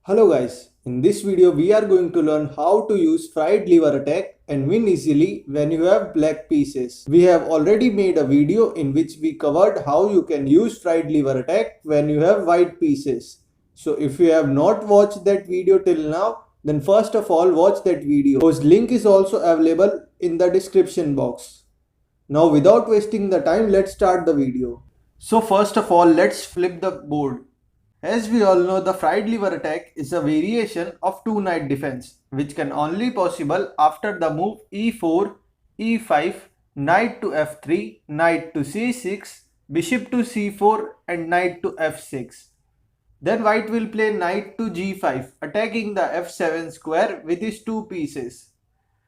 Hello guys, in this video we are going to learn how to use fried liver attack and win easily when you have black pieces. We have already made a video in which we covered how you can use fried liver attack when you have white pieces. So if you have not watched that video till now, then first of all watch that video. Whose link is also available in the description box. Now without wasting the time, let's start the video. So first of all, let's flip the board. As we all know, the fried liver attack is a variation of two-knight defense, which can only possible after the move e4, e5, knight to f3, knight to c6, bishop to c4 and knight to f6. Then white will play knight to g5, attacking the f7 square with his two pieces.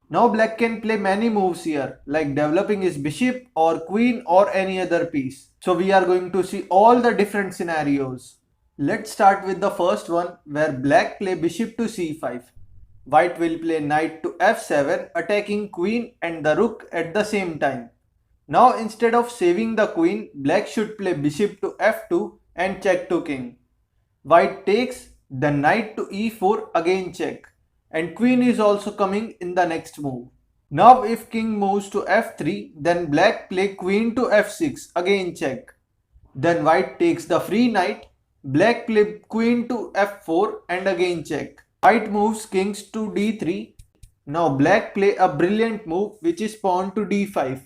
Now black can play many moves here, like developing his bishop or queen or any other piece. So we are going to see all the different scenarios. Let's start with the first one where black play bishop to c5. White will play knight to f7 attacking queen and the rook at the same time. Now instead of saving the queen, black should play bishop to f2 and check to king. White takes, the knight to e4 again check, and queen is also coming in the next move. Now if king moves to f3, then black play queen to f6 again check. Then white takes the free knight. Black play queen to f4 and again check. White moves kings to d3. Now black play a brilliant move which is pawn to d5.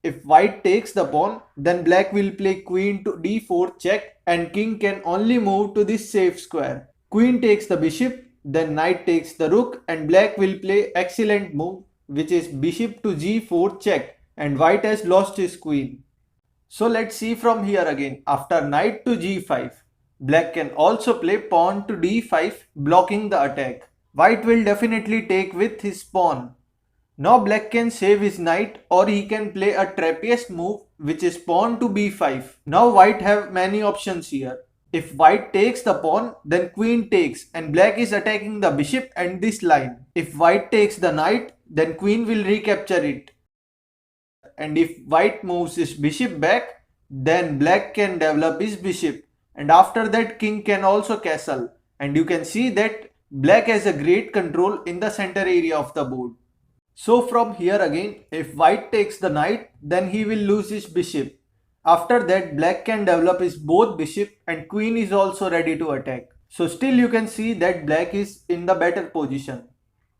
If white takes the pawn, then black will play queen to d4 check and king can only move to this safe square. Queen takes the bishop, then knight takes the rook and black will play excellent move which is bishop to g4 check and white has lost his queen. So let's see from here again. After knight to g5. Black can also play pawn to d5 blocking the attack. White will definitely take with his pawn. Now black can save his knight or he can play a trappiest move which is pawn to b5. Now white have many options here. If white takes the pawn, then queen takes and black is attacking the bishop and this line. If white takes the knight, then queen will recapture it. And if white moves his bishop back, then black can develop his bishop. And after that king can also castle, and you can see that black has a great control in the center area of the board. So from here again, if white takes the knight, then he will lose his bishop. After that black can develop his both bishop and queen is also ready to attack. So still you can see that black is in the better position.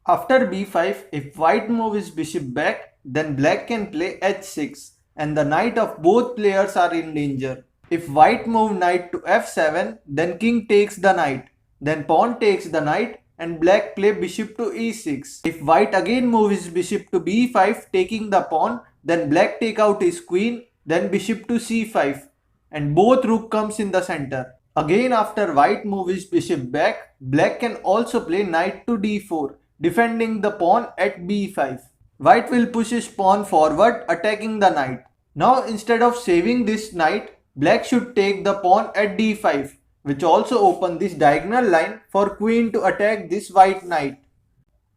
After b5, if white moves his bishop back, then black can play h6 and the knight of both players are in danger. If white move knight to f7, then king takes the knight, then pawn takes the knight and black play bishop to e6. If white again moves his bishop to b5 taking the pawn, then black take out his queen, then bishop to c5 and both rook comes in the center. Again after white moves his bishop back, black can also play knight to d4 defending the pawn at b5. White will push his pawn forward attacking the knight. Now instead of saving this knight, black should take the pawn at d5, which also open this diagonal line for queen to attack this white knight.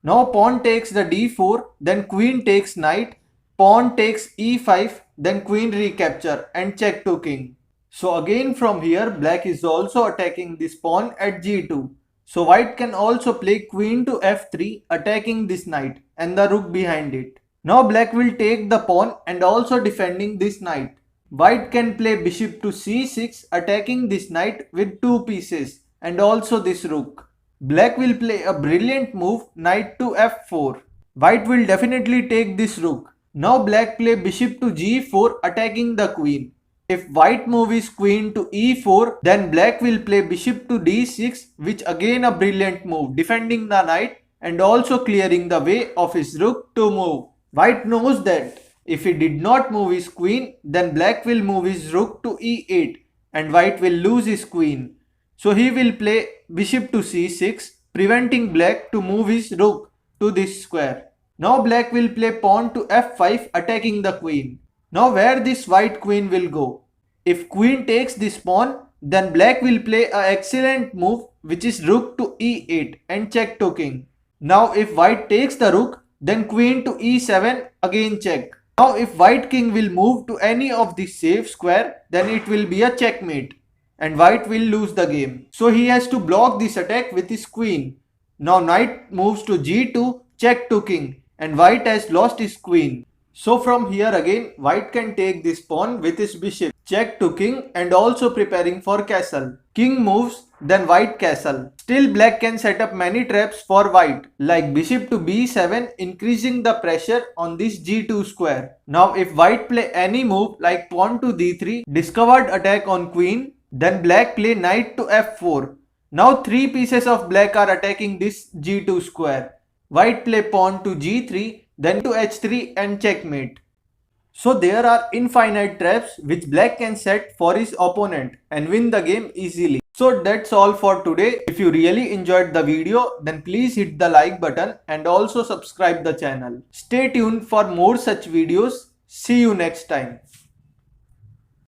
Now pawn takes the d4, then queen takes knight, pawn takes e5, then queen recapture and check to king. So again from here black is also attacking this pawn at g2. So white can also play queen to f3 attacking this knight and the rook behind it. Now black will take the pawn and also defending this knight. White can play bishop to c6 attacking this knight with two pieces and also this rook. Black will play a brilliant move knight to f4. White will definitely take this rook. Now black play bishop to g4 attacking the queen. If white move his queen to e4, then black will play bishop to d6 which again a brilliant move defending the knight and also clearing the way of his rook to move. White knows that if he did not move his queen, then black will move his rook to e8 and white will lose his queen. So he will play bishop to c6 preventing black to move his rook to this square. Now black will play pawn to f5 attacking the queen. Now where this white queen will go? If queen takes this pawn, then black will play an excellent move which is rook to e8 and check to king. Now if white takes the rook, then queen to e7 again check. Now if white king will move to any of the safe square, then it will be a checkmate. and white will lose the game. So he has to block this attack with his queen. Now knight moves to g2, check to king, and white has lost his queen. So from here again, white can take this pawn with his bishop, check to king, and also preparing for castle. King moves, then white castle. Still black can set up many traps for white, like bishop to b7, increasing the pressure on this g2 square. Now if white play any move like pawn to d3, discovered attack on queen, then black play knight to f4. Now three pieces of black are attacking this g2 square. White play pawn to g3, then to h3 and checkmate. So there are infinite traps which black can set for his opponent and win the game easily. So that's all for today. If you really enjoyed the video, then please hit the like button and also subscribe the channel. Stay tuned for more such videos. See you next time.